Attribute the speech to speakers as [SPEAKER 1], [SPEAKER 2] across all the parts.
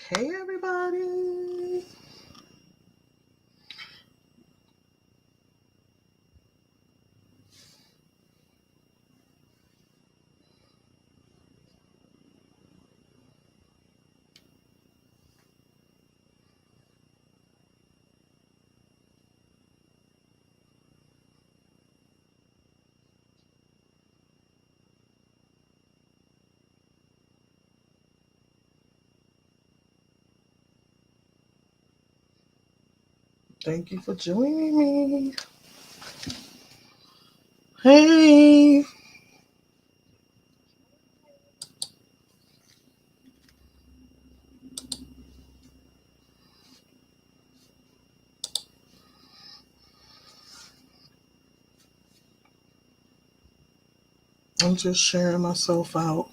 [SPEAKER 1] Hey everybody. Thank you for joining me. Hey. I'm just sharing myself out.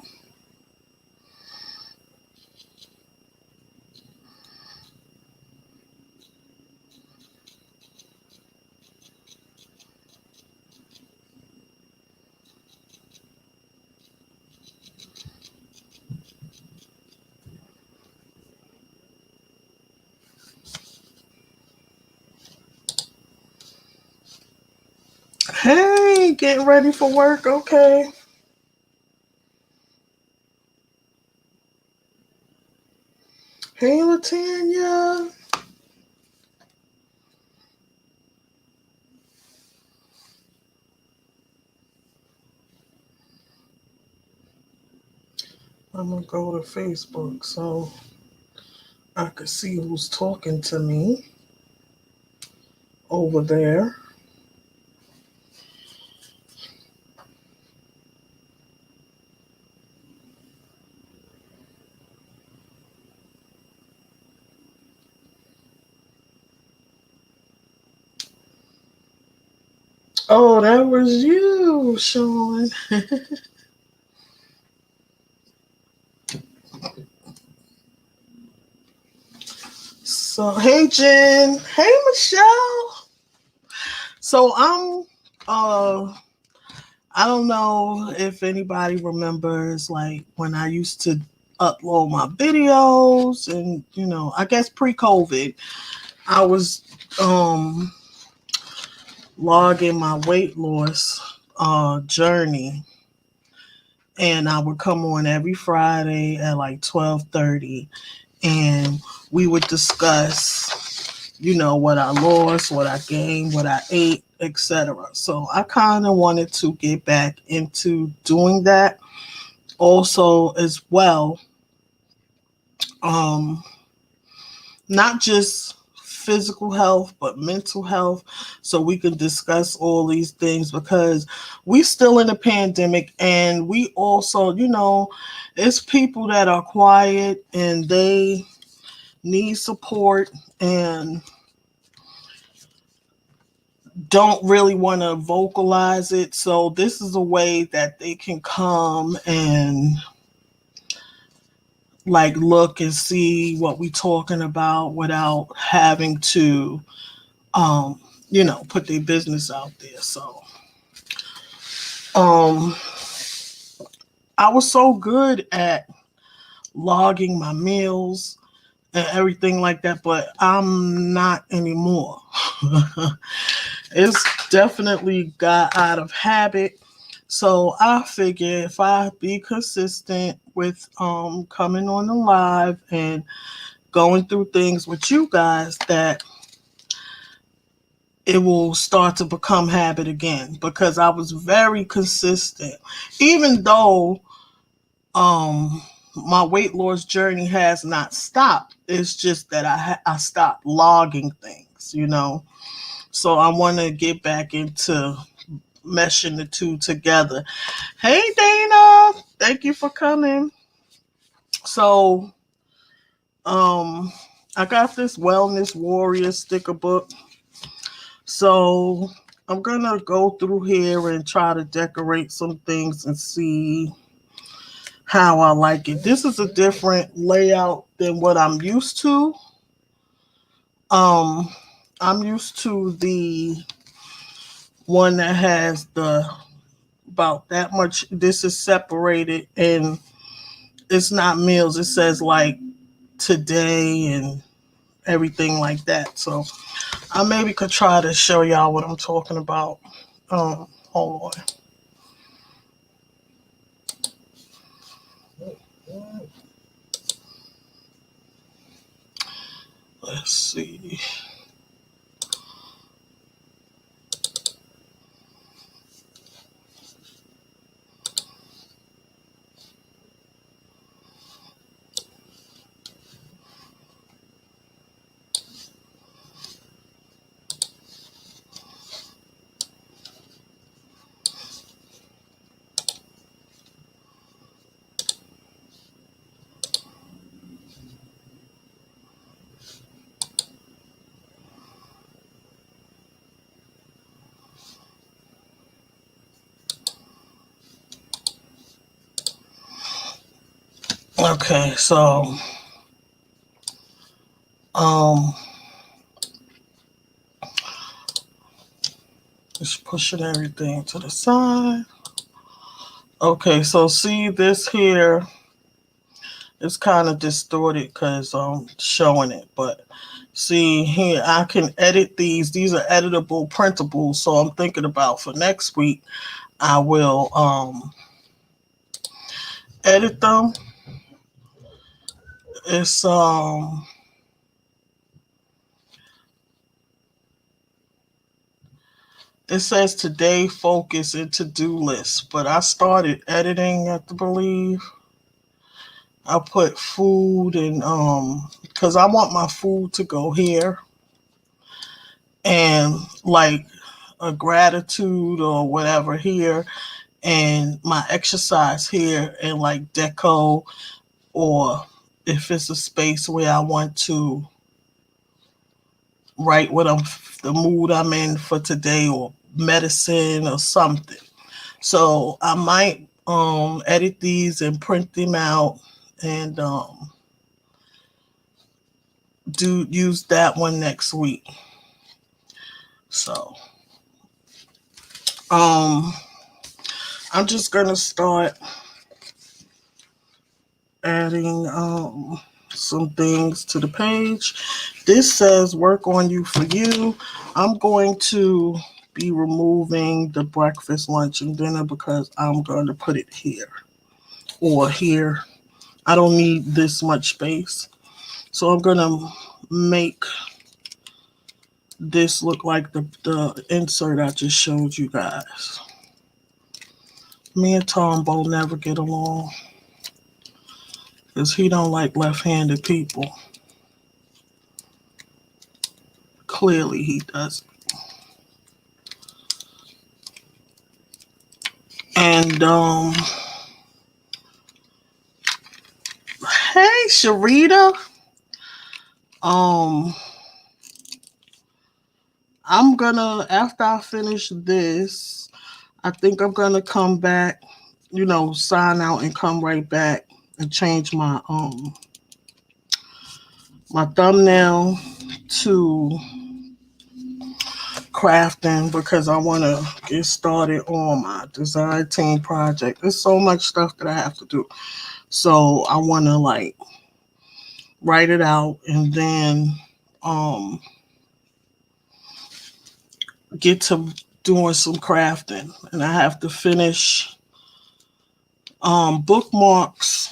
[SPEAKER 1] Hey, getting ready for work, okay. Hey, Latanya. I'm going to go to Facebook so I can see who's talking to me over there. Oh, that was you, Sean. So, hey, Jen. Hey, Michelle. So, I don't know if anybody remembers like when I used to upload my videos and I guess pre-COVID, I was logging my weight loss journey, and I would come on every Friday at like 12:30, and we would discuss what I lost, what I gained, what I ate, etc. So I kind of wanted to get back into doing that also as well. Um, Not just physical health, but mental health, so we can discuss all these things because we still in a pandemic, and we also, it's people that are quiet and they need support and don't really want to vocalize it. So this is a way that they can come and like look and see what we talking about without having to put their business out there. So um I was so good at logging my meals and everything like that, but I'm not anymore. It's definitely got out of habit. So I figure if I be consistent with coming on the live and going through things with you guys, that it will start to become habit again, because I was very consistent. Even though my weight loss journey has not stopped, it's just that I stopped logging things. So I want to get back into meshing the two together. Hey Dana, thank you for coming. So I got this Wellness Warrior sticker book. So I'm gonna go through here and try to decorate some things and see how I like it. This is a different layout than what I'm used to. Um I'm used to the one that has the about that much. This is separated and it's not meals. It says like today and everything like that. So I maybe could try to show y'all what I'm talking about. Hold on. Let's see. Okay, so um just pushing everything to the side. Okay, so see this here is kind of distorted because I'm showing it, but see here I can edit these. These are editable printables, so I'm thinking about for next week I will edit them. It's it says today focus and to-do list, but I started editing, I believe. I put food and because I want my food to go here, and like a gratitude or whatever here, and my exercise here, and like deco, or if it's a space where I want to write what I'm the mood I'm in for today, or medicine or something. So I might edit these and print them out and do use that one next week. So I'm just gonna start adding some things to the page. This says work on you for you. I'm going to be removing the breakfast, lunch, and dinner because I'm going to put it here or here. I don't need this much space. So I'm going to make this look like the insert I just showed you guys. Me and Tombow never get along because he don't like left-handed people. Clearly he doesn't. And hey Sharita. I'm gonna, after I finish this, I think I'm gonna come back, sign out and come right back and change my thumbnail to crafting because I want to get started on my design team project. There's so much stuff that I have to do. So I want to like write it out and then get to doing some crafting. And I have to finish bookmarks.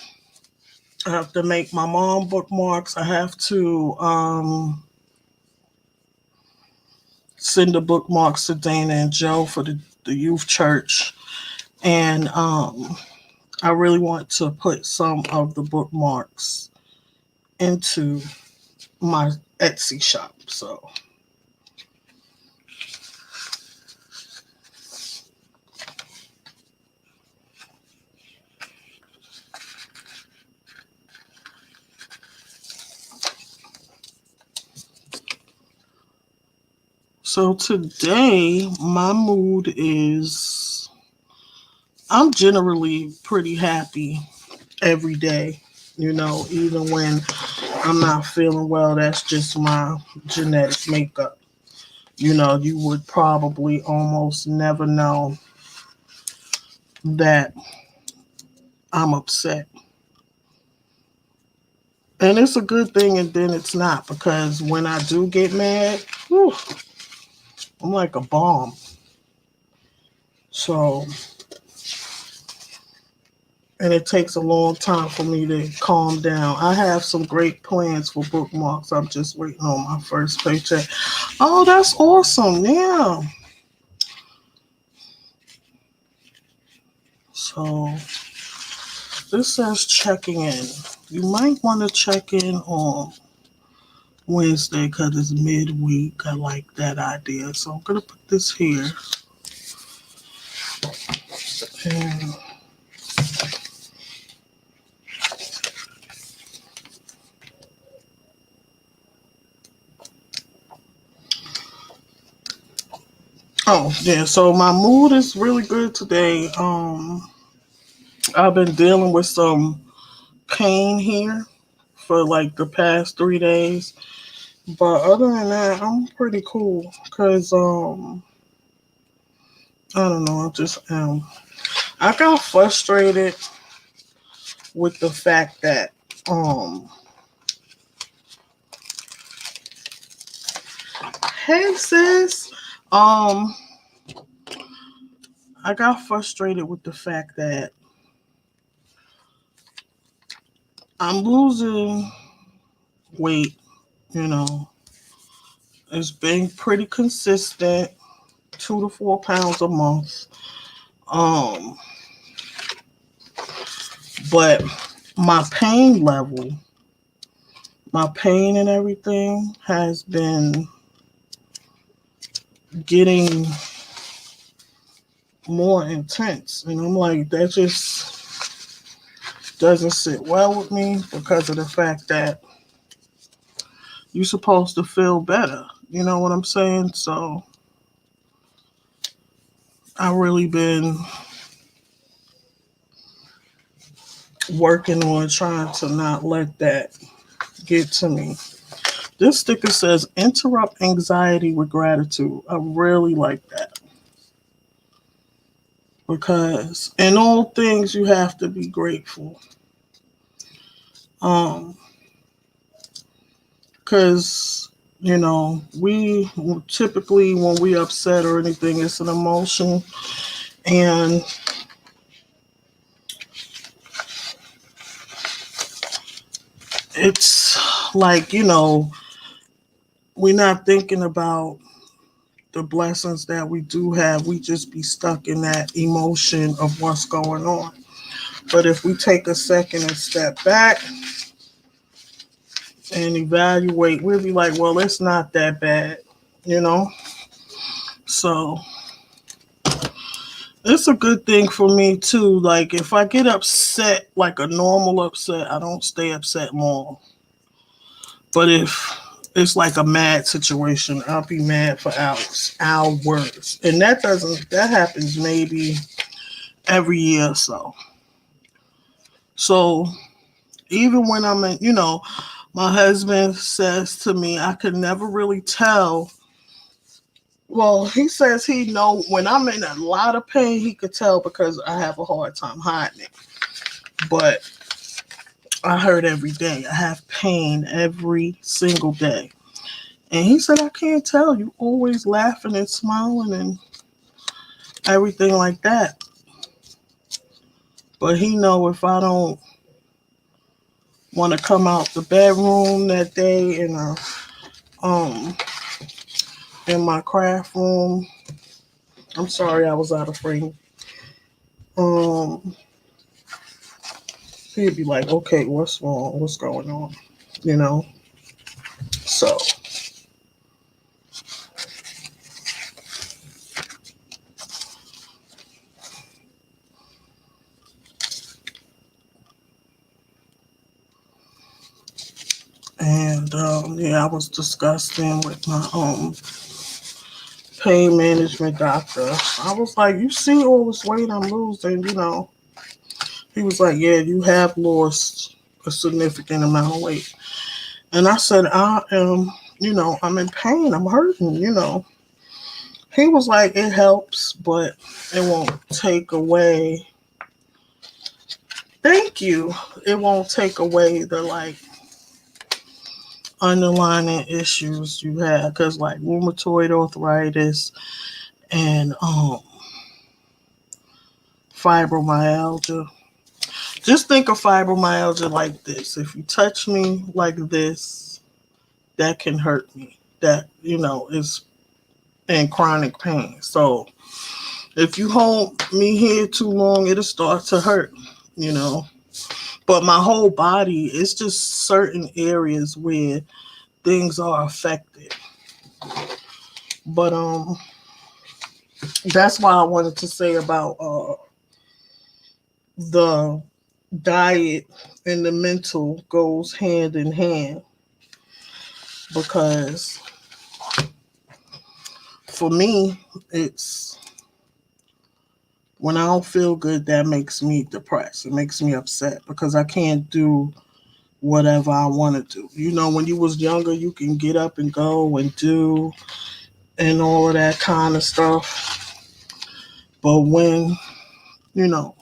[SPEAKER 1] I have to make my mom bookmarks. I have to send the bookmarks to Dana and Joe for the youth church. And I really want to put some of the bookmarks into my Etsy shop. So today my mood is, I'm generally pretty happy every day, even when I'm not feeling well. That's just my genetic makeup. You would probably almost never know that I'm upset. And it's a good thing, and then it's not, because when I do get mad, whew, I'm like a bomb. So, and it takes a long time for me to calm down. I have some great plans for bookmarks. I'm just waiting on my first paycheck. Oh, that's awesome. Yeah. So, this says checking in. You might want to check in on Wednesday because it's midweek. I like that idea. So, I'm going to put this here. And oh, yeah. So, my mood is really good today. I've been dealing with some pain here for like the past 3 days. But other than that, I'm pretty cool. Cause I don't know, I just I got frustrated with the fact that hey sis. Um I got frustrated with the fact that I'm losing weight, you know. It's been pretty consistent, 2 to 4 pounds a month. Um but my pain level, my pain and everything has been getting more intense. And I'm like, that just doesn't sit well with me because of the fact that you're supposed to feel better. You know what I'm saying? So I really been working on trying to not let that get to me. This sticker says interrupt anxiety with gratitude. I really like that. Because in all things you have to be grateful. Um because we typically, when we upset or anything, it's an emotion, and it's like, we're not thinking about the blessings that we do have. We just be stuck in that emotion of what's going on. But if we take a second and step back and evaluate, we'll be like, well, it's not that bad, you know. So it's a good thing for me too. Like, if I get upset, like a normal upset, I don't stay upset long. But if it's like a mad situation, I'll be mad for hours. And that happens maybe every year or so. So even when I'm in, my husband says to me, I could never really tell. Well, he says he know when I'm in a lot of pain, he could tell because I have a hard time hiding it. But I hurt every day. I have pain every single day. And he said, I can't tell. You always laughing and smiling and everything like that. But he know if I don't want to come out the bedroom that day um in my craft room. I'm sorry I was out of frame. Um He'd be like, okay, what's wrong? What's going on? You know? So and yeah, I was discussing with my pain management doctor. I was like, you see all this weight I'm losing. He was like, yeah, you have lost a significant amount of weight. And I said, I am, I'm in pain. I'm hurting. He was like, it helps, but it won't take away. Thank you. It won't take away the, like, underlying issues you have, because like rheumatoid arthritis and fibromyalgia. Just think of fibromyalgia like this. If you touch me like this, that can hurt me. That, is in chronic pain. So if you hold me here too long, it'll start to hurt, you know. But my whole body, it's just certain areas where things are affected. But that's why I wanted to say about the diet and the mental goes hand in hand, because for me, it's when I don't feel good, that makes me depressed. It makes me upset because I can't do whatever I want to do. When you was younger, you can get up and go and do and all of that kind of stuff. But when, you know,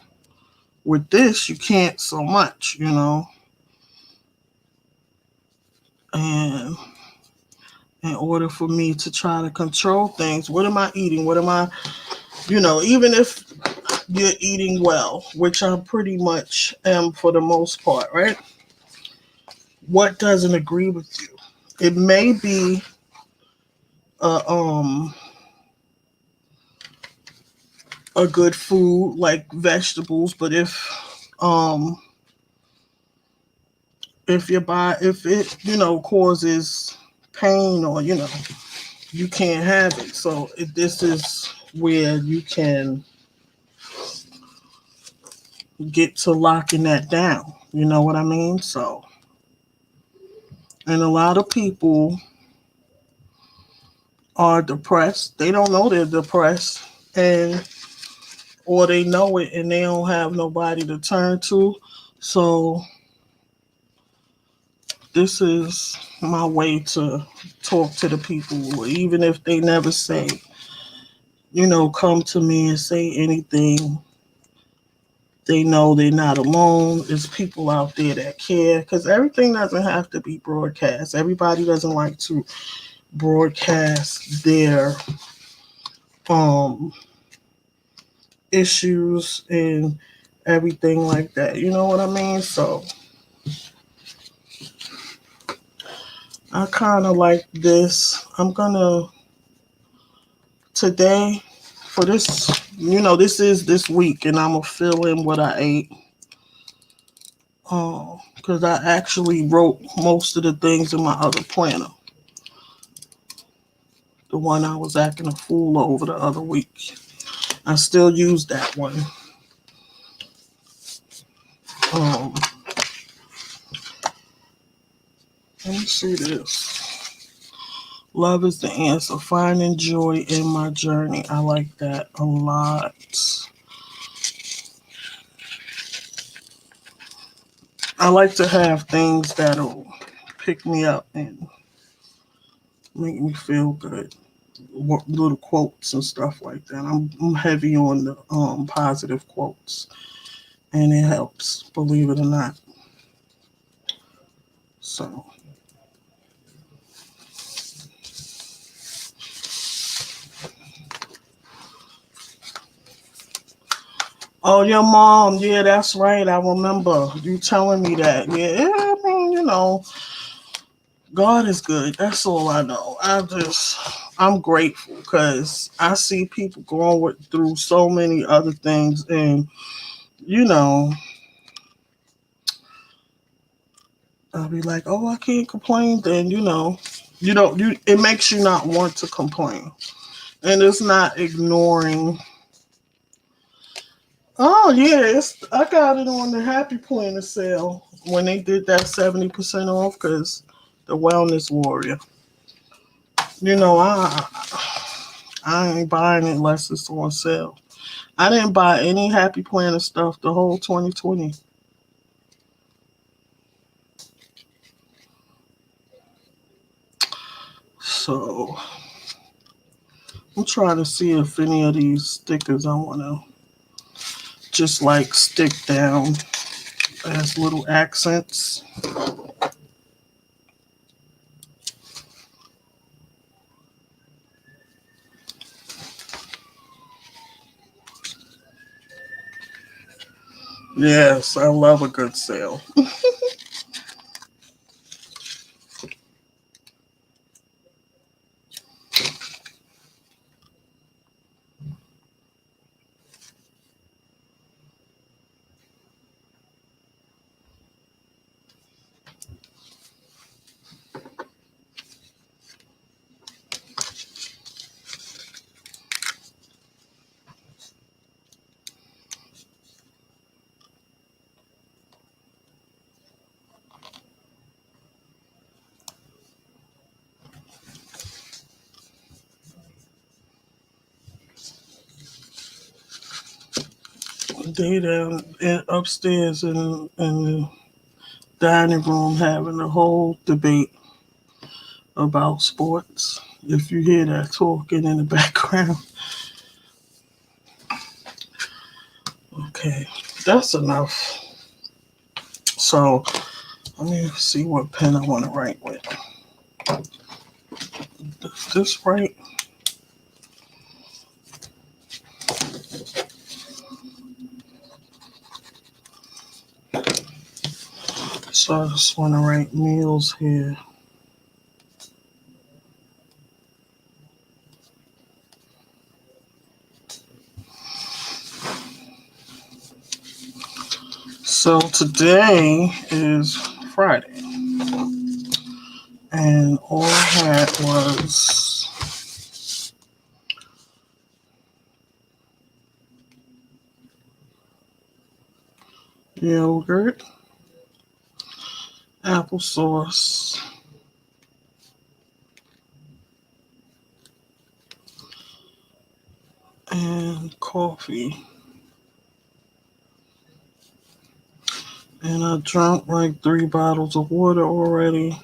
[SPEAKER 1] with this, you can't so much. And in order for me to try to control things, what am I eating? What am I, even if you're eating well, which I pretty much am for the most part, right? What doesn't agree with you? It may be a a good food like vegetables, but if it causes pain, or you can't have it. So this is where you can get to locking that down. You know what I mean? So, and a lot of people are depressed. They don't know they're depressed, and or they know it and they don't have nobody to turn to. So this is my way to talk to the people, even if they never say, come to me and say anything. They know they're not alone. There's people out there that care, because everything doesn't have to be broadcast. Everybody doesn't like to broadcast their um issues and everything like that. You know what I mean? So I kind of like this. I'm gonna today for this. This is this week, and I'm gonna fill in what I ate. Because I actually wrote most of the things in my other planner, the one I was acting a fool over the other week. I still use that one. Um, Let me see this. Love is the answer. Finding joy in my journey. I like that a lot. I like to have things that'll pick me up and make me feel good. Little quotes and stuff like that. I'm heavy on the positive quotes, and it helps, believe it or not. So, oh, your mom, yeah, that's right. I remember you telling me that. Yeah, I mean, God is good. That's all I know. I'm grateful because I see people going through so many other things, and you know, I'll be like, oh, I can't complain. Then you don't. It makes you not want to complain, and it's not ignoring. Oh yeah, I got it on the Happy Planner sale when they did that 70% off, because the Wellness Warrior. I ain't buying it unless it's on sale. I didn't buy any Happy Planner stuff the whole 2020. So I'm trying to see if any of these stickers I want to just like stick down as little accents. Yes, I love a good sale. They down upstairs in the dining room having a whole debate about sports. If you hear that talking in the background, okay, that's enough. So let me see what pen I want to write with. Is this right? So I just want to write meals here. So today is Friday. And all I had was yogurt, applesauce, and coffee. And I drank like 3 bottles of water already.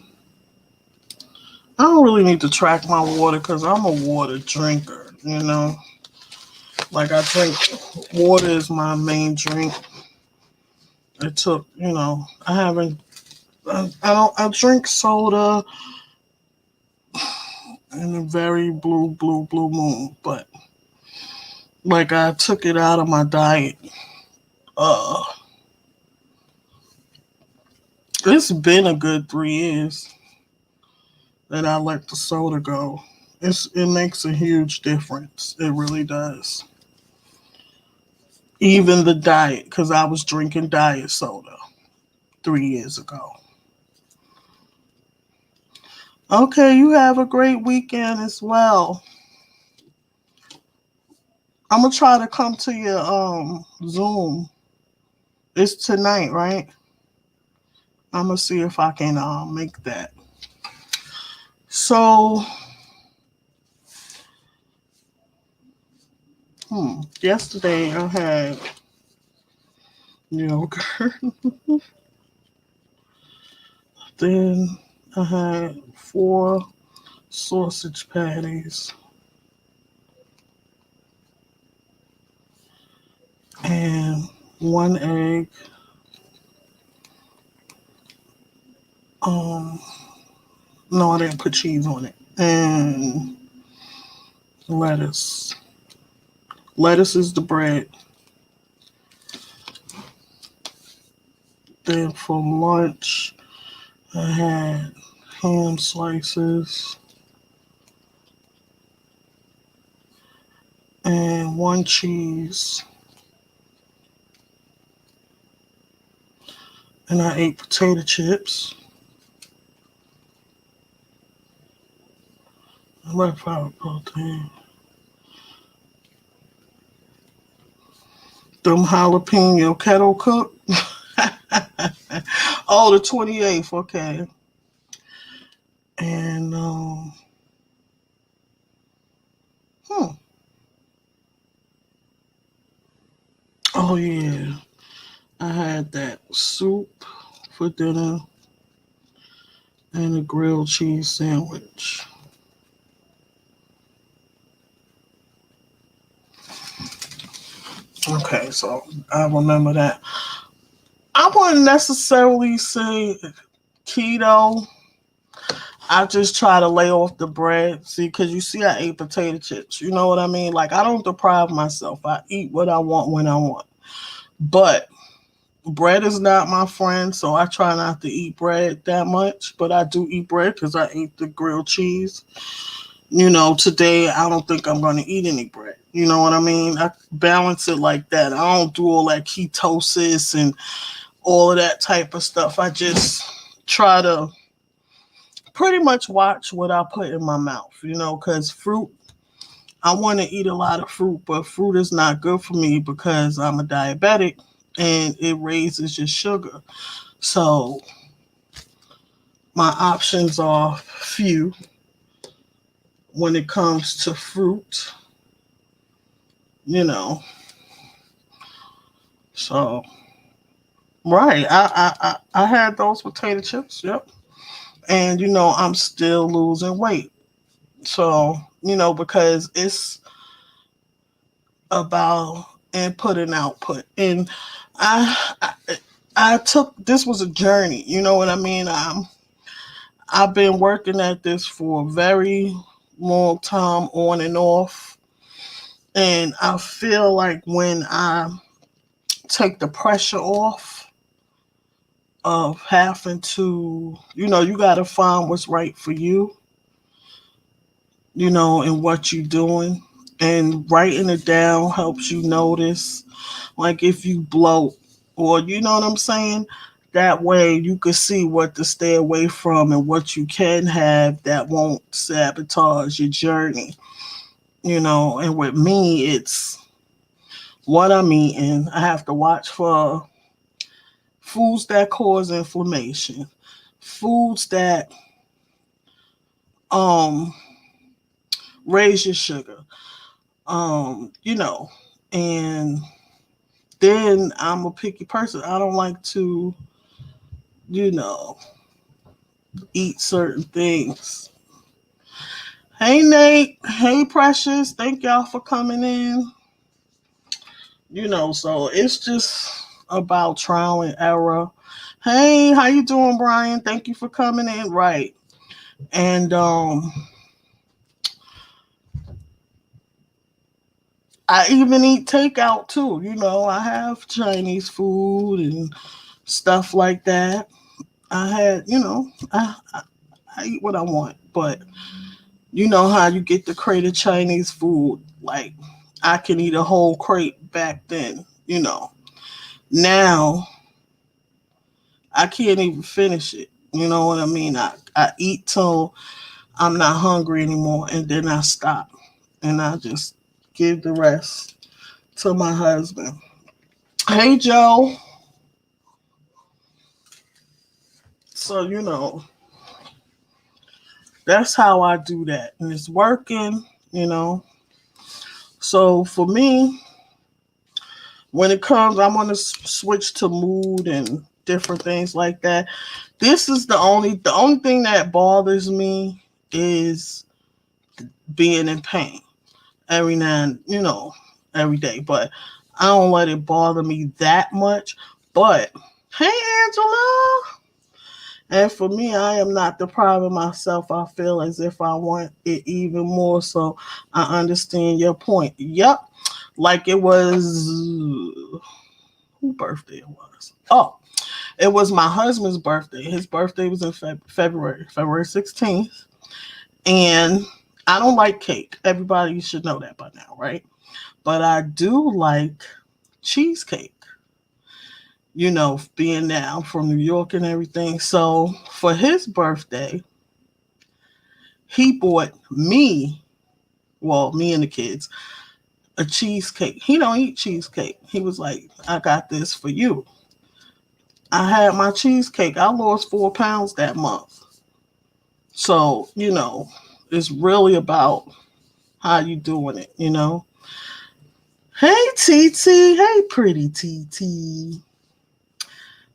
[SPEAKER 1] I don't really need to track my water because I'm a water drinker, you know. Like I drink water is my main drink. It took, you know, I drink soda in a very blue moon, but like I took it out of my diet. Uh, it's been a good 3 years that I let the soda go. It makes a huge difference. It really does. Even the diet, because I was drinking diet soda 3 years ago. Okay, you have a great weekend as well. I'm gonna try to come to your Zoom. It's tonight, right? I'm gonna see if I can make that. So, yesterday I had yogurt. Then I had 4 sausage patties and 1 egg. Um, no, I didn't put cheese on it. And lettuce. Lettuce is the bread. Then for lunch, I had ham slices and 1 cheese. And I ate potato chips. I left out protein. Them jalapeno kettle cook. Oh, the 28th. Okay. And hmm. Oh yeah, I had that soup for dinner and a grilled cheese sandwich. Okay, so I remember that. I wouldn't necessarily say keto. I just try to lay off the bread. See, because you see, I ate potato chips. You know what I mean? Like, I don't deprive myself. I eat what I want when I want. But Bread is not my friend, so I try not to eat bread that much. But I do eat bread because I ate the grilled cheese. Today I don't think I'm going to eat any bread. You know what I mean? I balance it like that. I don't do all that ketosis and all of that type of stuff. I just try to pretty much watch what I put in my mouth, because fruit, I want to eat a lot of fruit, but fruit is not good for me because I'm a diabetic and it raises your sugar. So my options are few when it comes to fruit, you know. So right, I had those potato chips, yep, and I'm still losing weight. So because it's about input and output, and I I took this was a journey. You know what I mean? I've been working at this for a very long time, on and off, and I feel like when I take the pressure off of having to, you got to find what's right for you, and what you're doing. And writing it down helps you notice, like if you bloat, or you know what I'm saying? That way you can see what to stay away from and what you can have that won't sabotage your journey. And with me, it's what I'm eating. I have to watch for foods that cause inflammation, foods that um raise your sugar, you know, and then I'm a picky person. I don't like to, you know, eat certain things. Hey Nate, hey Precious, thank y'all for coming in. So it's just about trial and error. Hey, how you doing, Brian? Thank you for coming in. Right. And I even eat takeout too. I have Chinese food and stuff like that. I had, I eat what I want, but you know how you get the crate of Chinese food? Like, I can eat a whole crate back then, Now, I can't even finish it. You know what I mean? I eat till I'm not hungry anymore, and then I stop. And I just give the rest to my husband. Hey, Joe. So, that's how I do that. And it's working, you know. So, for me, when it comes, I'm going to switch to mood and different things like that. This is the only thing that bothers me is being in pain every now and, every day. But I don't let it bother me that much. But hey, Angela. And for me, I am not depriving myself. I feel as if I want it even more. So I understand your point. Yep. Like it was, who birthday it was? Oh, it was my husband's birthday. His birthday was in February 16th. And I don't like cake. Everybody should know that by now, right? But I do like cheesecake. Being now from New York and everything. So for his birthday, he bought me, well, me and the kids, a cheesecake. He don't eat cheesecake. He was like, I got this for you. I had my cheesecake. I lost 4 pounds that month. So, it's really about how you doing it. Hey TT. Hey pretty TT.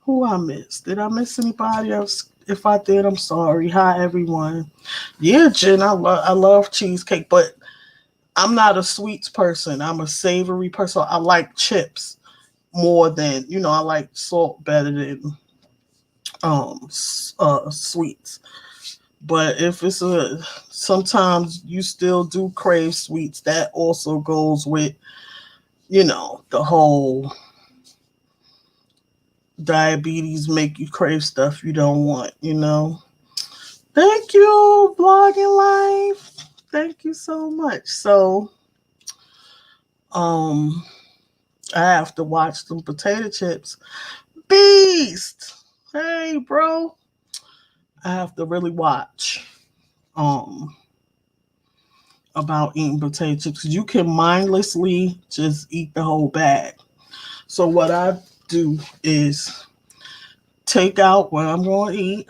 [SPEAKER 1] Who I missed? Did I miss anybody else? If I did, I'm sorry. Hi everyone. Yeah, Jen, I love cheesecake, but I'm not a sweets person. I'm a savory person. I like chips more than I like salt better than sweets. But if it's sometimes you still do crave sweets. That also goes with the whole diabetes make you crave stuff you don't want, you know. Thank you, Vlogging Life. Thank you so much. So, um, I have to watch some potato chips. Beast. Hey, bro. I have to really watch um about eating potato chips. You can mindlessly just eat the whole bag. So what I do is take out what I'm going to eat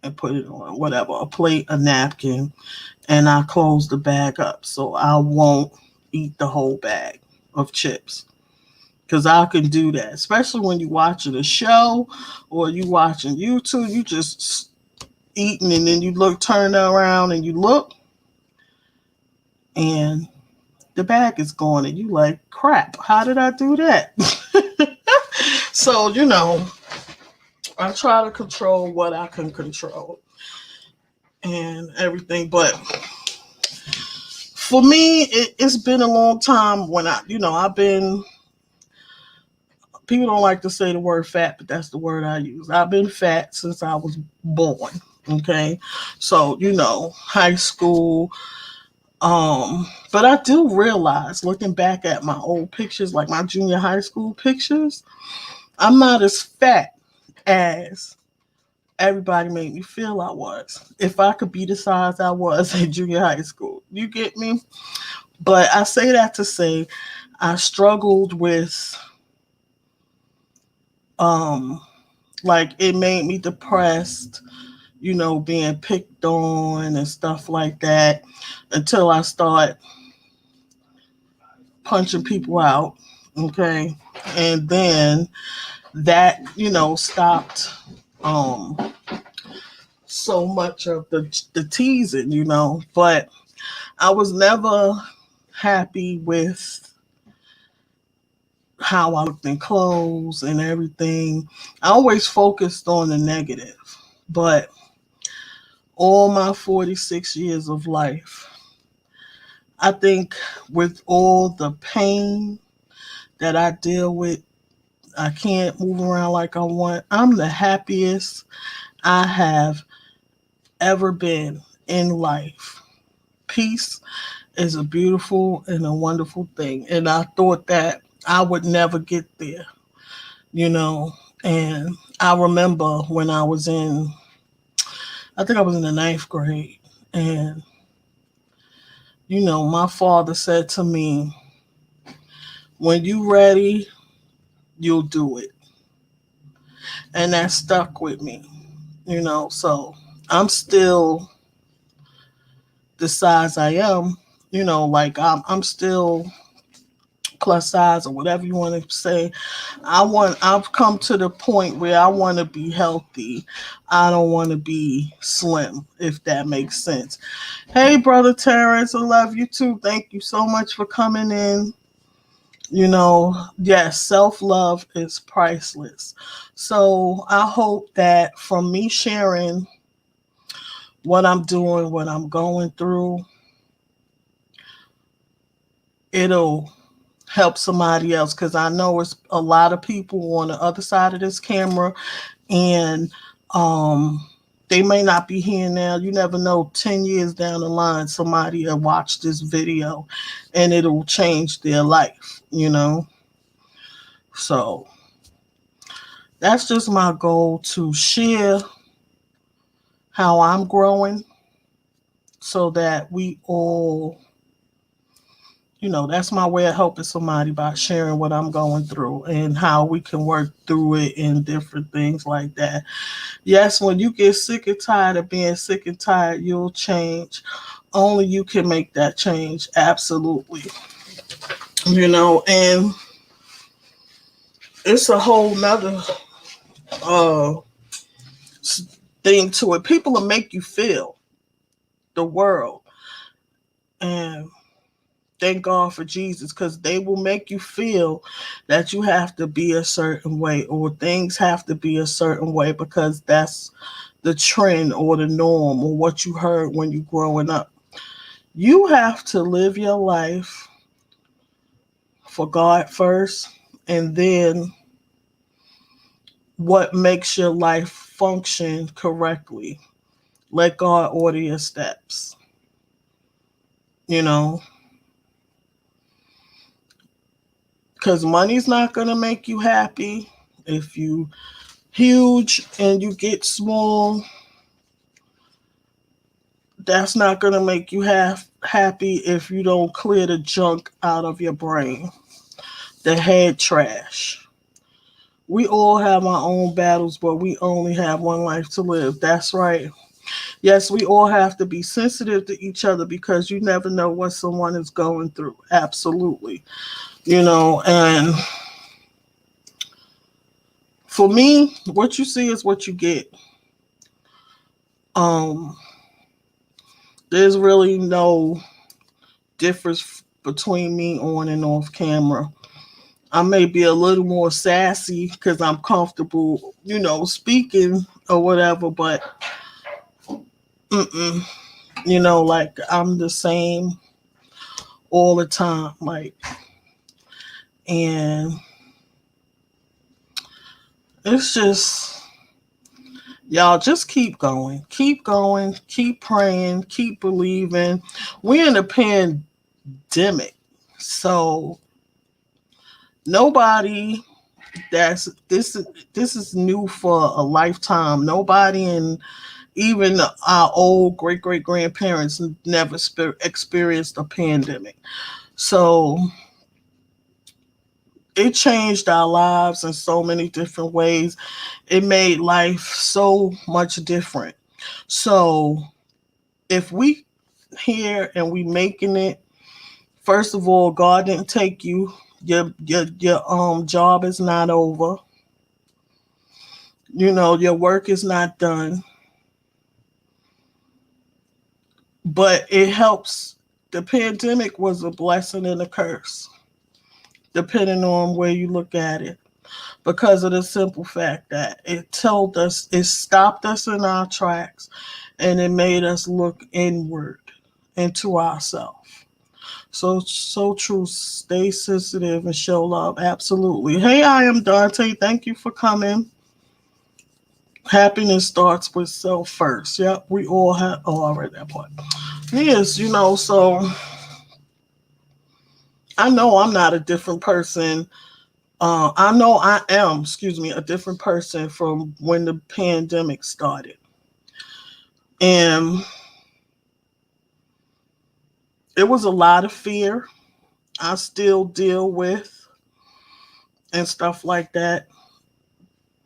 [SPEAKER 1] and put it on whatever, a plate, a napkin, and I close the bag up so I won't eat the whole bag of chips. Because I can do that, especially when you're watching a show or you watching YouTube, you just eating and then you look, turn around and you look and the bag is gone and you like, crap, how did I do that? So, I try to control what I can control and everything. But for me, it's been a long time when I've been, people don't like to say the word fat, but that's the word I use. I've been fat since I was born. Okay. So, high school. But I do realize looking back at my old pictures, like my junior high school pictures, I'm not as fat as everybody made me feel I was. If I could be the size I was in junior high school, you get me? But I say that to say I struggled with, um, like it made me depressed, being picked on and stuff like that until I start punching people out. Okay. And then that, stopped um so much of the teasing, but I was never happy with how I looked in clothes and everything. I always focused on the negative, but all my 46 years of life, I think with all the pain that I deal with, I can't move around like I want. I'm the happiest I have ever been in life. Peace is a beautiful and a wonderful thing. And I thought that I would never get there, you know. And I remember when I think I was in the ninth grade. And, my father said to me, when you ready, you'll do it. And that stuck with me, So I'm still the size I am, like I'm still plus size or whatever you want to say. I've come to the point where I want to be healthy. I don't want to be slim, if that makes sense. Hey, brother Terrence, I love you too. Thank you so much for coming in. Yes, self love is priceless. So I hope that from me sharing what I'm doing, what I'm going through, it'll help somebody else because I know it's a lot of people on the other side of this camera and um they may not be here now. You never know, 10 years down the line somebody will watch this video and it'll change their life. So that's just my goal, to share how I'm growing so that we all, that's my way of helping somebody, by sharing what I'm going through and how we can work through it and different things like that. Yes, when you get sick and tired of being sick and tired, you'll change. Only you can make that change. Absolutely. And it's a whole nother uh, thing to it. People will make you feel the world. And thank God for Jesus, because they will make you feel that you have to be a certain way or things have to be a certain way because that's the trend or the norm or what you heard when you growing up. You have to live your life for God first, and then what makes your life function correctly. Let God order your steps. You know, because money's not going to make you happy. If you huge and you get small, that's not going to make you happy if you don't clear the junk out of your brain, the head trash. We all have our own battles, but we only have one life to live. That's right. Yes, we all have to be sensitive to each other because you never know what someone is going through. Absolutely. And for me, what you see is what you get. Um, there's really no difference between me on and off camera. I may be a little more sassy because I'm comfortable, speaking or whatever, but mm-mm, like I'm the same all the time, like, and it's just, y'all just keep going, keep praying, keep believing. We're in a pandemic, so nobody that's this is new for a lifetime. Nobody in even our old great great grandparents never experienced a pandemic. So it changed our lives in so many different ways. It made life so much different. So if we here and we making it, first of all, God didn't take you. Your job is not over. Your work is not done. But it helps. The pandemic was a blessing and a curse, depending on where you look at it, because of the simple fact that it stopped us in our tracks and it made us look inward into ourselves. So true. Stay sensitive and show love. Absolutely. Hey, I am Dante. Thank you for coming. Happiness starts with self first. Yep, we all have. Oh, I read that part. Yes, so I know I'm not a different person. I know I am, excuse me, a different person from when the pandemic started. And it was a lot of fear I still deal with and stuff like that,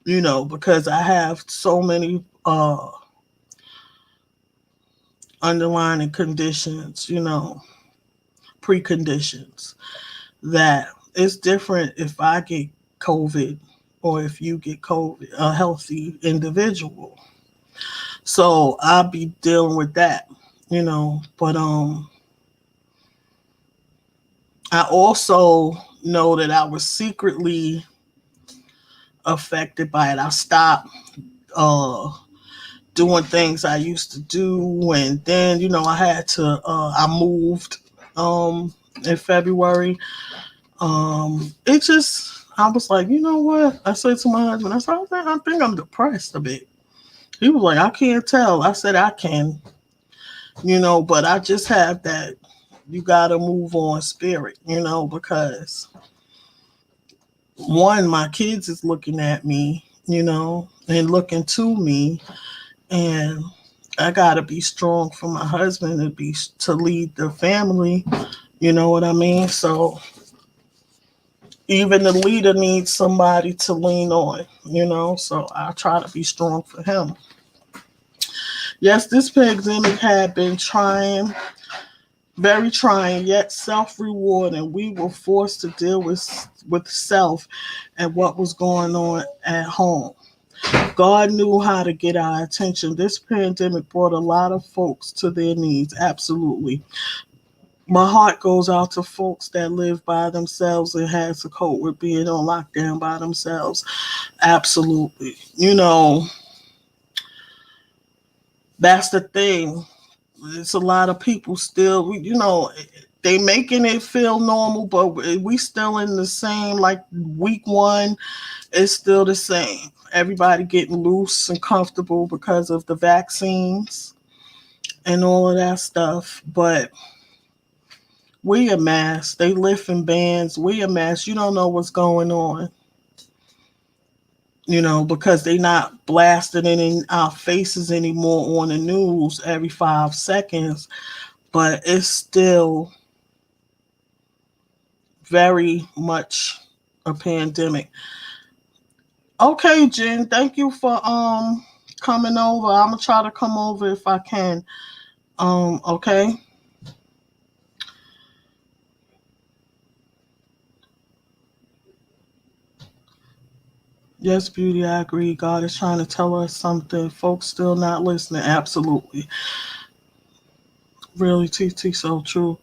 [SPEAKER 1] because I have so many underlying conditions, preconditions, that it's different if I get COVID or if you get COVID, a healthy individual. So I'll be dealing with that, But I also know that I was secretly affected by it. I stopped uh doing things I used to do, and then I had to I moved in February. It just, I was like, you know what? I said to my husband, I think I'm depressed a bit. He was like, I can't tell. I said, I can, but I just have that you got to move on spirit, because one, my kids is looking at me, and looking to me, and I got to be strong for my husband to lead the family, you know what I mean? So even the leader needs somebody to lean on, so I try to be strong for him. Yes, this pandemic had been trying, very trying, yet self-rewarding. We were forced to deal with self and what was going on at home. God knew how to get our attention. This pandemic brought a lot of folks to their knees. Absolutely. My heart goes out to folks that live by themselves and has to cope with being on lockdown by themselves. Absolutely. That's the thing. It's a lot of people still, they making it feel normal, but we still in the same, like week one, it's still the same. everybody getting loose and comfortable because of the vaccines and all of that stuff. But wear a mask. They lifting bans. Wear a mask. You don't know what's going on. Because they not blasting it in our faces anymore on the news every 5 seconds. But it's still very much a pandemic. Okay, Jen, thank you for coming over. I'm gonna try to come over if I can. Okay. Yes, Beauty, I agree. God is trying to tell us something. Folks still not listening. Absolutely. Really, TT, so true.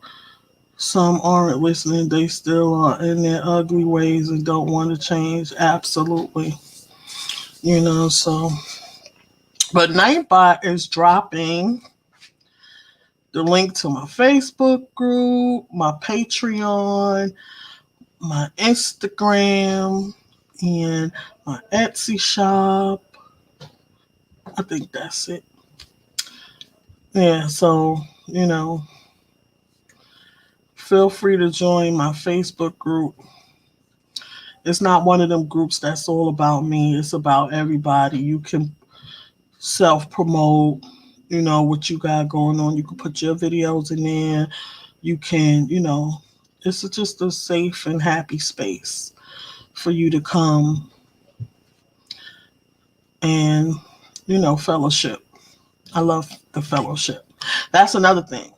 [SPEAKER 1] Some aren't listening. They still are in their ugly ways and don't want to change. Absolutely. So. But Nightbot is dropping the link to my Facebook group, my Patreon, my Instagram, and my Etsy shop. I think that's it. Yeah, so, feel free to join my Facebook group. It's not one of them groups that's all about me. It's about everybody. You can self promote, what you got going on. You can put your videos in there. You can, it's just a safe and happy space for you to come and, fellowship. I love the fellowship. That's another thing.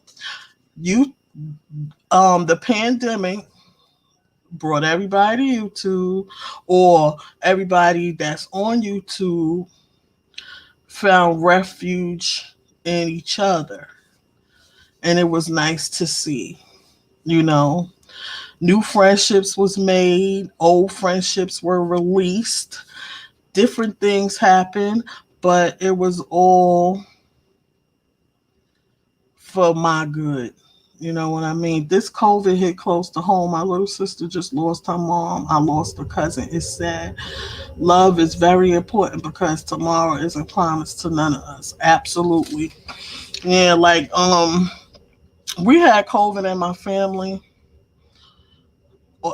[SPEAKER 1] The pandemic brought everybody to YouTube, or everybody that's on YouTube found refuge in each other. And it was nice to see, new friendships was made, old friendships were released, different things happened, but it was all for my good. You know what I mean? This COVID hit close to home. My little sister just lost her mom. I lost a cousin. It's sad. Love is very important because tomorrow isn't promised to none of us. Absolutely. Yeah, like we had COVID in my family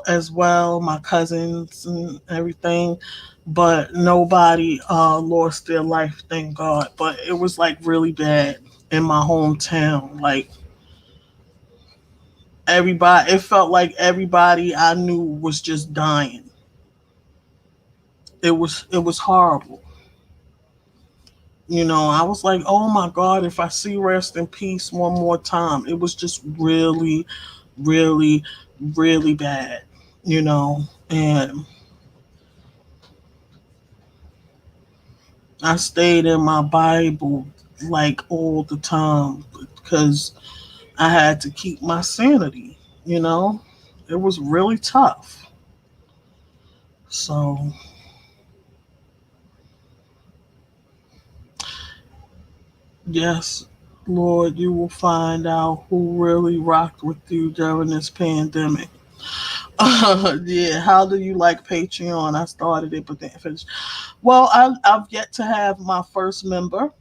[SPEAKER 1] as well, my cousins and everything, but nobody lost their life, thank God. But it was like really bad in my hometown. Like everybody, it felt like everybody I knew was just dying. It was horrible. I was like, oh my God, if I see rest in peace one more time. It was just really, really, really bad, and I stayed in my Bible like all the time because I had to keep my sanity, you know? It was really tough. So, yes, Lord, you will find out who really rocked with you during this pandemic. Yeah, how do you like Patreon? I started it, but didn't finish. Well, I've yet to have my first member,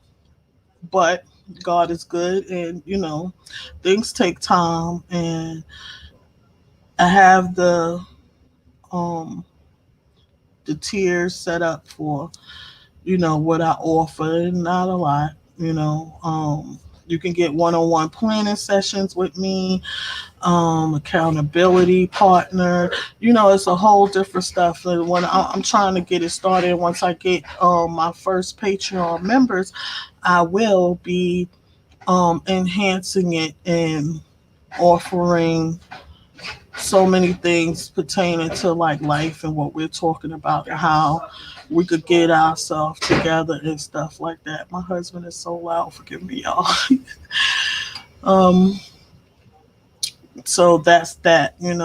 [SPEAKER 1] but God is good, and things take time, and I have um the tiers set up for what I offer, not a lot. You can get one-on-one planning sessions with me, accountability partner. It's a whole different stuff. And when I'm trying to get it started, once I get my first Patreon members, I will be enhancing it and offering so many things pertaining to like life and what we're talking about and how we could get ourselves together and stuff like that. My husband is so loud, forgive me, y'all. um, so that's that, and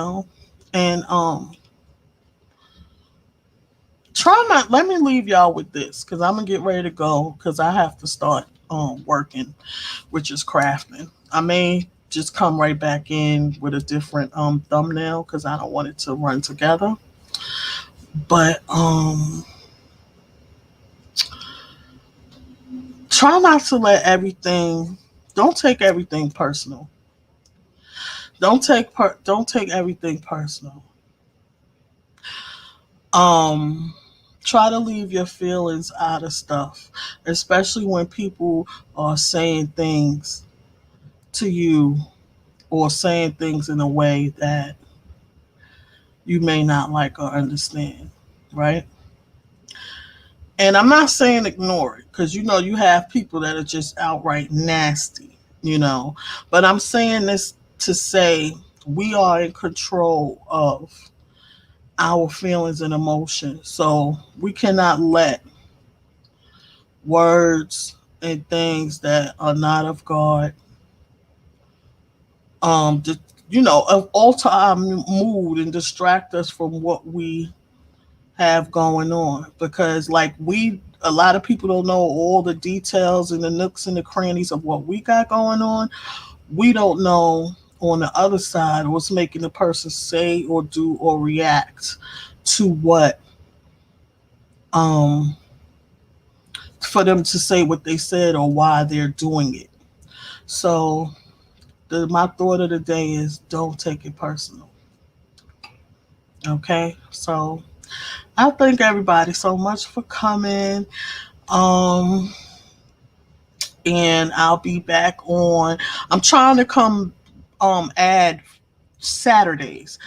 [SPEAKER 1] try not. Let me leave y'all with this because I'm gonna get ready to go because I have to start working, which is crafting. I may just come right back in with a different thumbnail because I don't want it to run together. But try not to let everything, don't take everything personal. Don't take everything personal. Um Try to leave your feelings out of stuff, especially when people are saying things to you or saying things in a way that you may not like or understand, right? And I'm not saying ignore it, because you have people that are just outright nasty. But I'm saying this to say we are in control of our feelings and emotions. So we cannot let words and things that are not of God, just, alter our mood and distract us from what we have going on. Because like a lot of people don't know all the details and the nooks and the crannies of what we got going on. We don't know on the other side what's making the person say or do or react to what um for them to say what they said or why they're doing it. So my thought of the day is don't take it personal. Okay? So I thank everybody so much for coming. Um and I'll be back on. I'm trying to come add Saturdays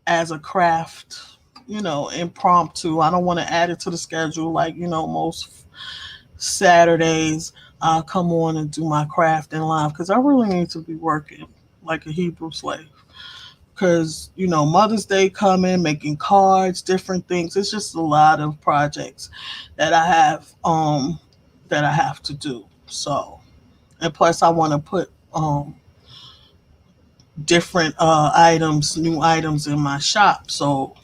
[SPEAKER 1] as a craft, impromptu. I don't want to add it to the schedule like, most Saturdays I'll come on and do my craft in live, because I really need to be working like a Hebrew slave. Because, Mother's Day coming, making cards, different things. It's just a lot of projects that I have to do. So, and plus I want to put different items, new items in my shop. So,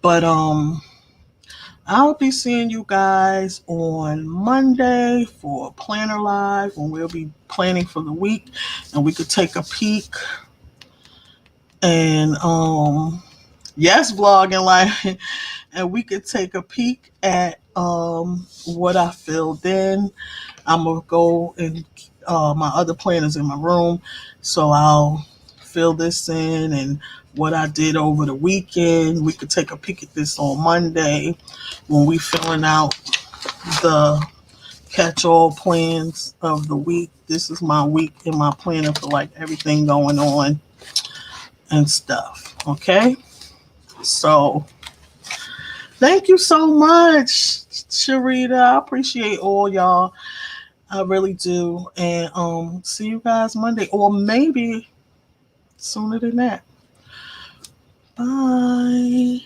[SPEAKER 1] but I'll be seeing you guys on Monday for Planner Live, when we'll be planning for the week, and we could take a peek and yes, vlogging life, and we could take a peek at what I filled in. I'm gonna go and my other planners in my room, so I'll fill this in and what I did over the weekend. We could take a peek at this on Monday when we filling out the catch-all plans of the week. This is my week in my planner for like everything going on and stuff. Okay, so thank you so much, Sharita. I appreciate all y'all. I really do. And see you guys Monday, or maybe sooner than that. Bye.